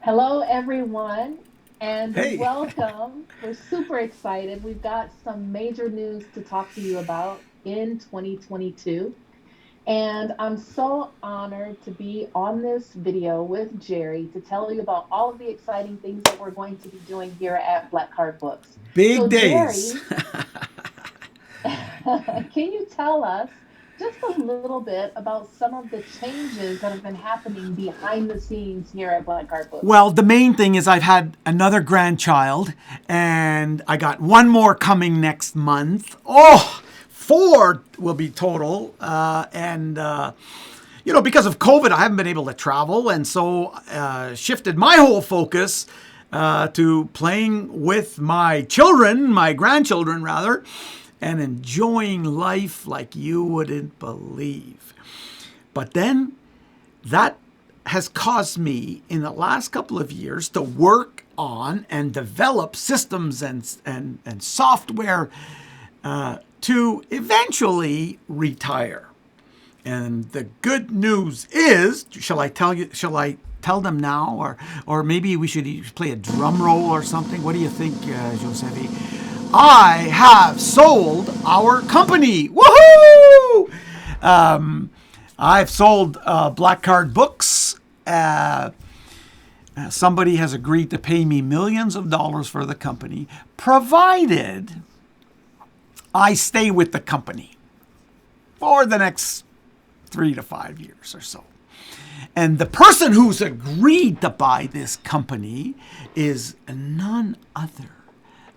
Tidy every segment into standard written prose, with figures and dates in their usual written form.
Hello, everyone, and Hey. welcome. We're super excited. We've got some major news to talk to you about in 2022. And I'm so honored to be on this video with Gerry to tell you about all of the exciting things that we're going to be doing here at Black Card Books. Big So, days. Gerry, can you tell us just a little bit about some of the changes that have been happening behind the scenes here at Black Card Books? Well, the main thing is I've had another grandchild, and I got one more coming next month. Oh, four will be total. Because of COVID, I haven't been able to travel, and so shifted my whole focus to playing with my children, my grandchildren rather, and enjoying life like you wouldn't believe. But then that has caused me in the last couple of years to work on and develop systems and software to eventually retire. And the good news is, shall I tell you? Shall I tell them now, or maybe we should play a drum roll or something? What do you think, Josevie? I have sold our company. Woohoo! I've sold Black Card Books. Somebody has agreed to pay me millions of dollars for the company, provided I stay with the company for the next 3 to 5 years or so. And the person who's agreed to buy this company is none other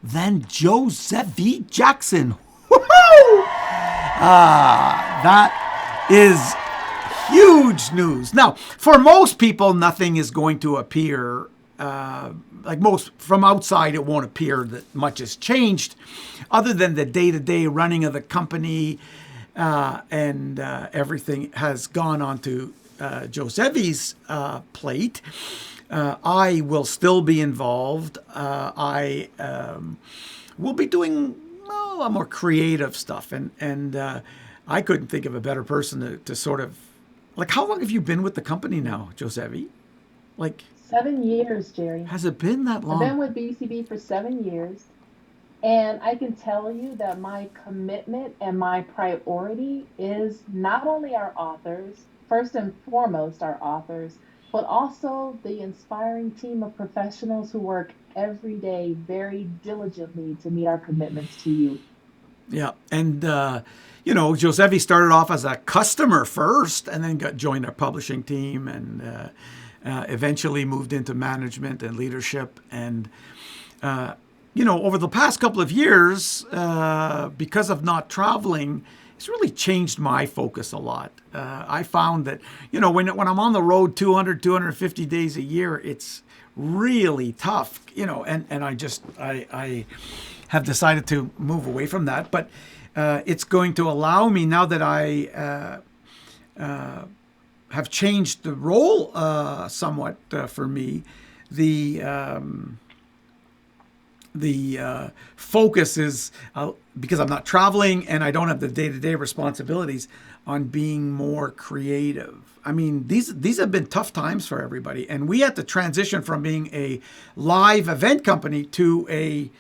than Josevie Jackson. Woohoo! That is huge news. Now, for most people, nothing is going to appear. Like most from outside, it won't appear that much has changed, other than the day-to-day running of the company, and everything has gone onto Josevie's plate. I will still be involved. I will be doing a lot more creative stuff, and I couldn't think of a better person to sort of like. How long have you been with the company now, Josevie? Like, 7 years, Gerry. has it been that I've been long? with BCB for 7 years, and I can tell you that my commitment and my priority is not only our authors, first and foremost, our authors, but also the inspiring team of professionals who work every day very diligently to meet our commitments to you. Yeah, and Josevie started off as a customer first, and then got joined our publishing team, and eventually moved into management and leadership. And over the past couple of years, because of not traveling, it's really changed my focus a lot. I found that when I'm on the road 200, 250 days a year, it's really tough. And I have decided to move away from that. But it's going to allow me, now that I have changed the role somewhat for me, the focus is, because I'm not traveling and I don't have the day-to-day responsibilities, on being more creative. I mean, these have been tough times for everybody, and we had to transition from being a live event company to a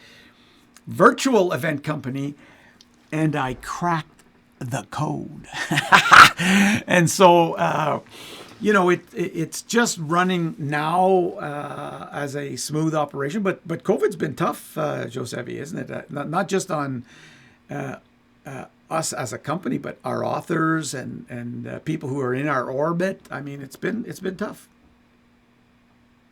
virtual event company, and I cracked the code. And so, it's just running now as a smooth operation. But COVID's been tough, Josevie, isn't it? Not just on us as a company, but our authors and people who are in our orbit. I mean, it's been tough.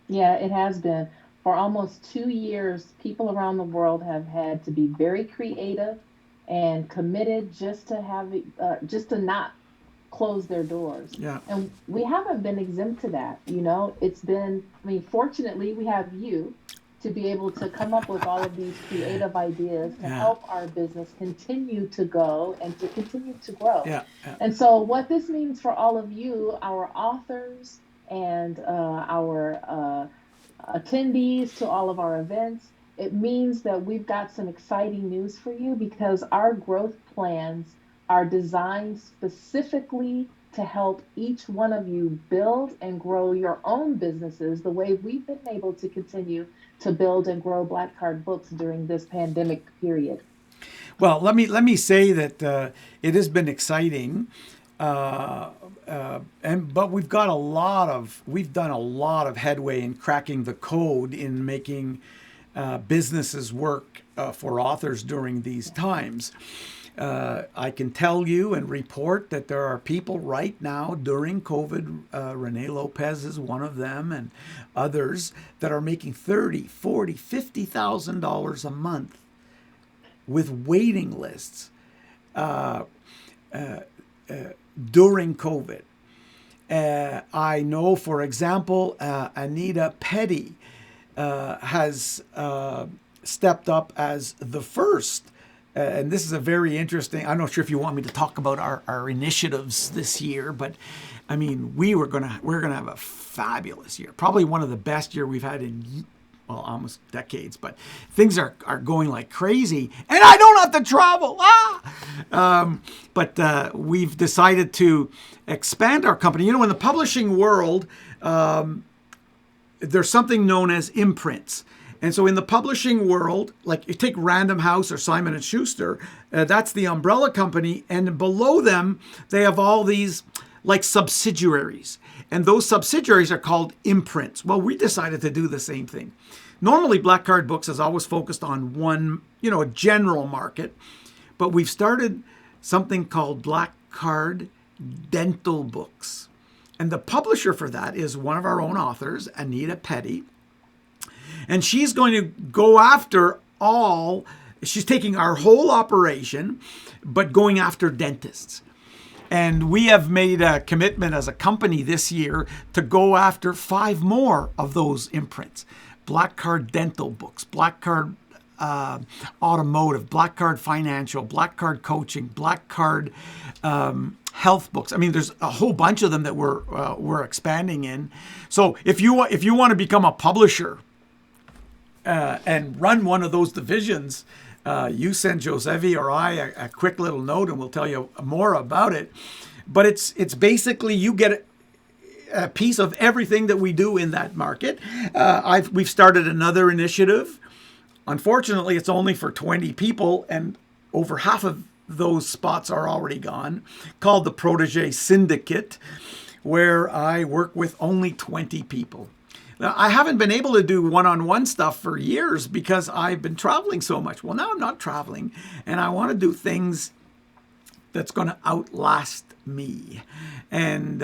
Yeah, it has been. For almost 2 years, people around the world have had to be very creative and committed just to just to not close their doors. Yeah, And we haven't been exempt to that. It's been, I mean, fortunately, we have you to be able to come up with all of these creative ideas to yeah, help our business continue to go and to continue to grow. yeah, yeah, And so, what this means for all of you, our authors, and our attendees to all of our events, it means that we've got some exciting news for you because our growth plans are designed specifically to help each one of you build and grow your own businesses the way we've been able to continue to build and grow Black Card Books during this pandemic period. Well, let me say that it has been exciting, but we've done a lot of headway in cracking the code in making businesses work for authors during these times. I can tell you and report that there are people right now during COVID, Renee Lopez is one of them, and others that are making $30,000, $40,000, $50,000 a month with waiting lists during COVID. I know, for example, Anita Petty has stepped up as the first. And this is a very interesting, I'm not sure if you want me to talk about our initiatives this year, but I mean, we're gonna have a fabulous year. Probably one of the best year we've had in, well, almost decades, but things are going like crazy, and I don't have to travel. But we've decided to expand our company. You know, in the publishing world, there's something known as imprints. And so in the publishing world, like you take Random House or Simon & Schuster, that's the umbrella company. And below them, they have all these like subsidiaries. And those subsidiaries are called imprints. Well, we decided to do the same thing. Normally, Black Card Books has always focused on one, a general market. But we've started something called Black Card Dental Books. And the publisher for that is one of our own authors, Anita Petty. And she's going to go after she's taking our whole operation, but going after dentists. And we have made a commitment as a company this year to go after 5 more of those imprints. Black Card Dental Books, Black Card Automotive, Black Card Financial, Black Card Coaching, Black Card Health Books. I mean, there's a whole bunch of them that we're expanding in. So if you want to become a publisher, and run one of those divisions, you send Josevie or I a quick little note and we'll tell you more about it. But it's basically you get a piece of everything that we do in that market. We've started another initiative. Unfortunately, it's only for 20 people and over half of those spots are already gone, called the Protégé Syndicate, where I work with only 20 people. Now, I haven't been able to do one-on-one stuff for years because I've been traveling so much. Well, now I'm not traveling, and I want to do things that's going to outlast me. And,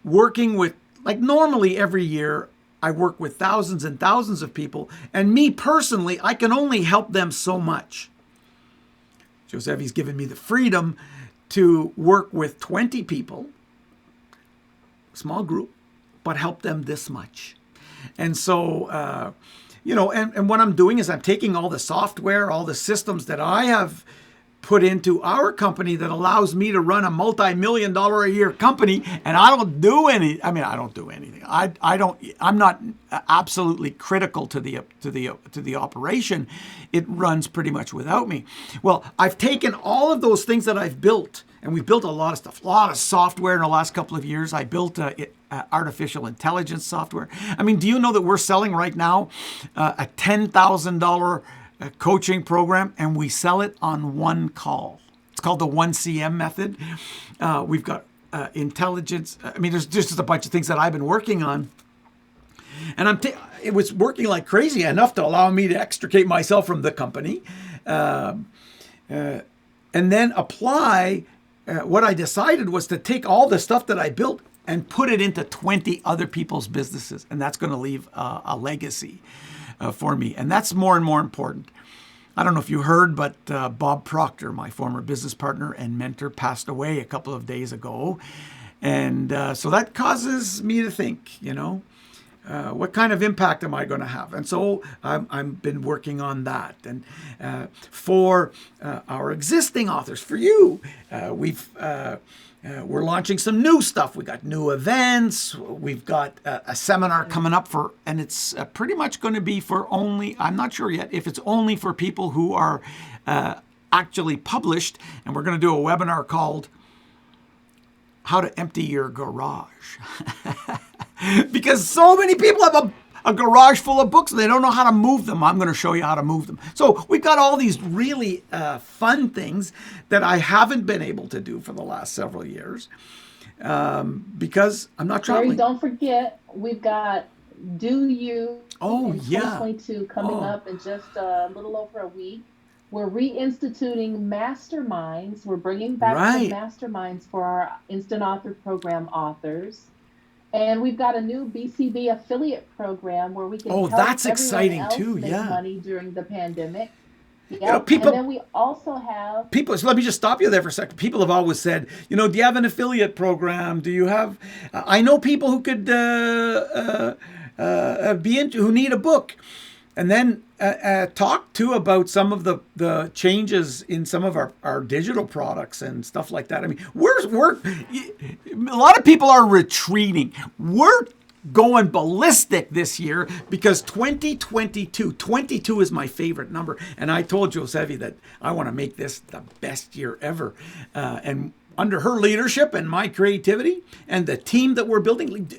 working with, like normally every year, I work with thousands and thousands of people, and me personally, I can only help them so much. Josevie's given me the freedom to work with 20 people, small group, but help them this much. And so, and what I'm doing is I'm taking all the software, all the systems that I have put into our company that allows me to run a multi-million-dollar a year company, and I don't do anything. I'm not absolutely critical to the operation. It runs pretty much without me. Well, I've taken all of those things that I've built, and we've built a lot of stuff, a lot of software in the last couple of years. I built artificial intelligence software. I mean, do you know that we're selling right now a $10,000 coaching program, and we sell it on one call? It's called the 1CM method. We've got intelligence. I mean, there's just a bunch of things that I've been working on. And it was working like crazy, enough to allow me to extricate myself from the company. And then apply, what I decided was to take all the stuff that I built and put it into 20 other people's businesses. And that's going to leave a legacy for me. And that's more and more important. I don't know if you heard, but Bob Proctor, my former business partner and mentor, passed away a couple of days ago. And so that causes me to think, what kind of impact am I going to have? And so I've been working on that. And for our existing authors, for you, we're launching some new stuff. We got new events. We've got a seminar coming up and it's pretty much going to be for only, I'm not sure yet if it's only for people who are actually published, and we're going to do a webinar called How to Empty Your Garage. Because so many people have a garage full of books and they don't know how to move them. I'm going to show you how to move them. So we've got all these really fun things that I haven't been able to do for the last several years because I'm not traveling. Gerry, don't forget, we've got Do You in 2022 coming up in just a little over a week. We're reinstituting masterminds. We're bringing back the masterminds for our Instant Author Program authors. And we've got a new BCB affiliate program where we can help that's everyone exciting else too. make Yeah. money during the pandemic. You know, people, and then we also have people. So let me just stop you there for a second. People have always said, you know, do you have an affiliate program? Do you have? I know people who could who need a book, and then talk too about some of the changes in some of our digital products and stuff like that. I mean, we're a lot of people are retreating. We're going ballistic this year because 22 is my favorite number. And I told Josevie that I want to make this the best year ever. And under her leadership and my creativity and the team that we're building,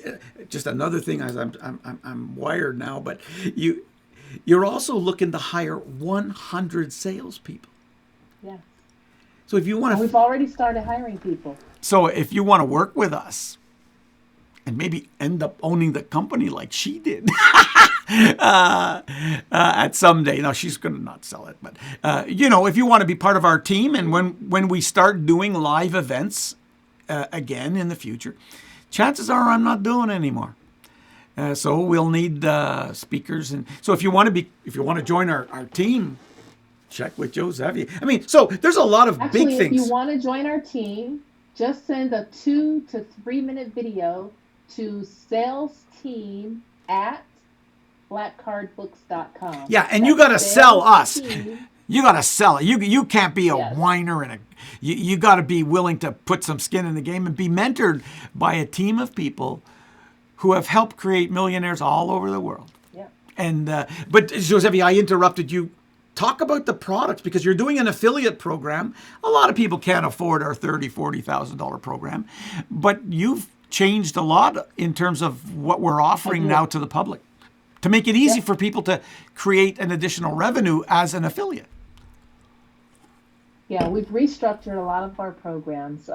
just another thing, as I'm wired now, but you're also looking to hire 100 salespeople. Yeah. So if you want to, we've already started hiring people. So if you want to work with us, and maybe end up owning the company like she did at some day. Now, she's going to not sell it. But, if you want to be part of our team, and when we start doing live events again in the future, chances are I'm not doing it anymore. So we'll need speakers. And so if you want to join our team, check with Josevie. I mean, so there's a lot of big things. If you want to join our team, just send a 2 to 3 minute video to salesteam@blackcardbooks.com. Yeah, and you got to sell us. You got to sell it. You can't be a whiner and you got to be willing to put some skin in the game and be mentored by a team of people who have helped create millionaires all over the world. Yeah. And but Josevie, I interrupted you. Talk about the products because you're doing an affiliate program. A lot of people can't afford our $30,000-$40,000 program, but you've changed a lot in terms of what we're offering now to the public to make it easy for people to create an additional revenue as an affiliate. Yeah, we've restructured a lot of our programs.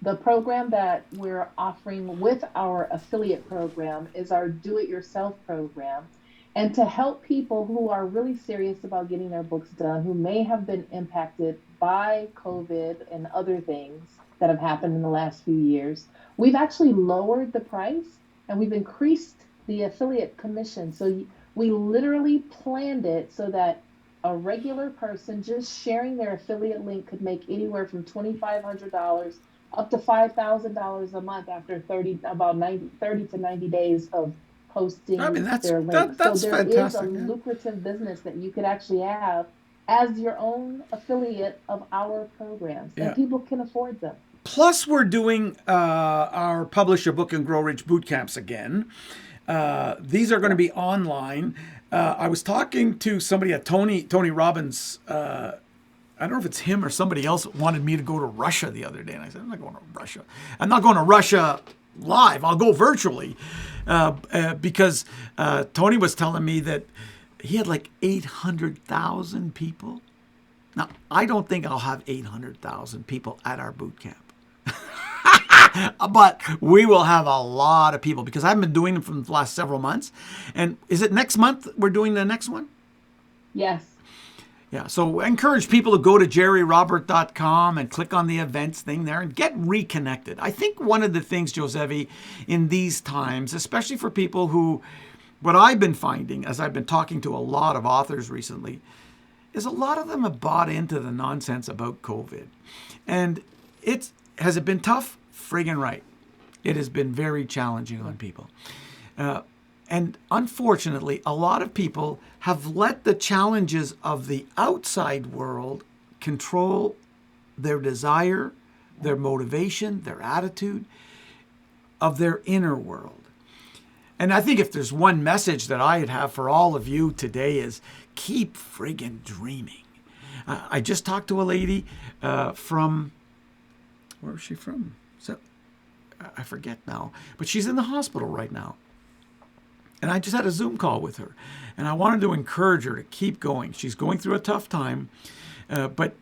The program that we're offering with our affiliate program is our do-it-yourself program. And to help people who are really serious about getting their books done, who may have been impacted by COVID and other things that have happened in the last few years, we've actually lowered the price and we've increased the affiliate commission. So we literally planned it so that a regular person just sharing their affiliate link could make anywhere from $2,500 up to $5,000 a month after 30 to 90 days of posting their link. So there is a lucrative business that you could actually have as your own affiliate of our programs, and people can afford them. Plus, we're doing our Publish Your Book and Grow Rich boot camps again. These are going to be online. I was talking to somebody at Tony Robbins. I don't know if it's him or somebody else wanted me to go to Russia the other day. And I said, I'm not going to Russia. I'm not going to Russia live. I'll go virtually because Tony was telling me that he had like 800,000 people. Now, I don't think I'll have 800,000 people at our boot camp. But we will have a lot of people because I haven't been doing them for the last several months. And is it next month we're doing the next one? Yes. Yeah, so I encourage people to go to jerryrobert.com and click on the events thing there and get reconnected. I think one of the things, Josevie, in these times, especially for people who, what I've been finding as I've been talking to a lot of authors recently, is a lot of them have bought into the nonsense about COVID. And has it been tough? Friggin' right. It has been very challenging on people. And unfortunately, a lot of people have let the challenges of the outside world control their desire, their motivation, their attitude of their inner world. And I think if there's one message that I'd have for all of you today is keep friggin' dreaming. I just talked to a lady from, where is she from? So, I forget now, but she's in the hospital right now. And I just had a Zoom call with her. And I wanted to encourage her to keep going. She's going through a tough time. But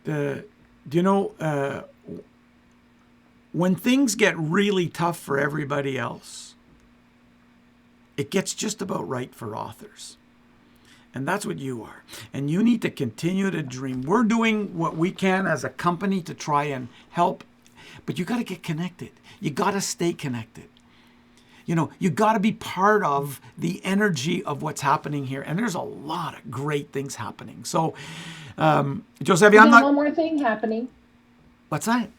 when things get really tough for everybody else, it gets just about right for authors. And that's what you are. And you need to continue to dream. We're doing what we can as a company to try and help. But you got to get connected. You got to stay connected. You got to be part of the energy of what's happening here. And there's a lot of great things happening. So, Josevie, I'm not... one more thing happening. What's that?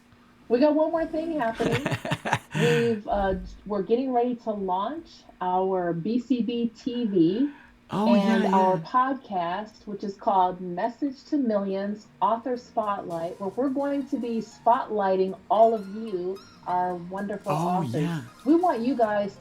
We got one more thing happening. We're getting ready to launch our BCB TV our podcast, which is called Message to Millions Author Spotlight, where we're going to be spotlighting all of you, our wonderful authors. Yeah. We want you guys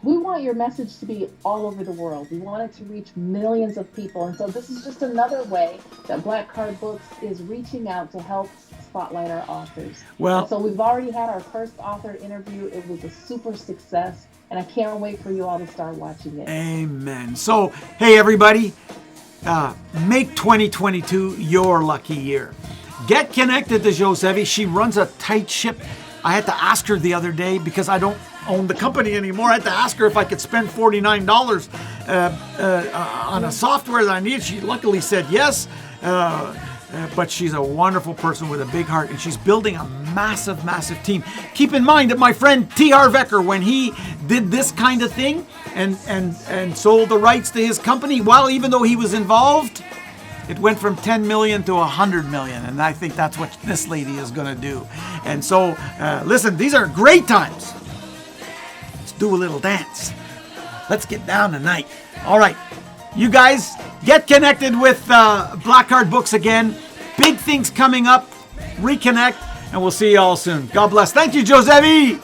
we want your message to be all over the world. We want it to reach millions of people. And so this is just another way that Black Card Books is reaching out to help spotlight our authors. Well, so we've already had our first author interview. It was a super success. And I can't wait for you all to start watching it. Amen. So, hey, everybody, make 2022 your lucky year. Get connected to Josevie. She runs a tight ship. I had to ask her the other day because I don't own the company anymore. I had to ask her if I could spend $49 on a software that I needed. She luckily said yes. But she's a wonderful person with a big heart, and she's building a massive, massive team. Keep in mind that my friend T. Harvecker, when he did this kind of thing and sold the rights to his company, even though he was involved, it went from 10 million to 100 million. And I think that's what this lady is going to do. And so, listen, these are great times. Let's do a little dance. Let's get down tonight. All right. You guys, get connected with Black Card Books again. Big things coming up. Reconnect, and we'll see you all soon. God bless. Thank you, Josevie.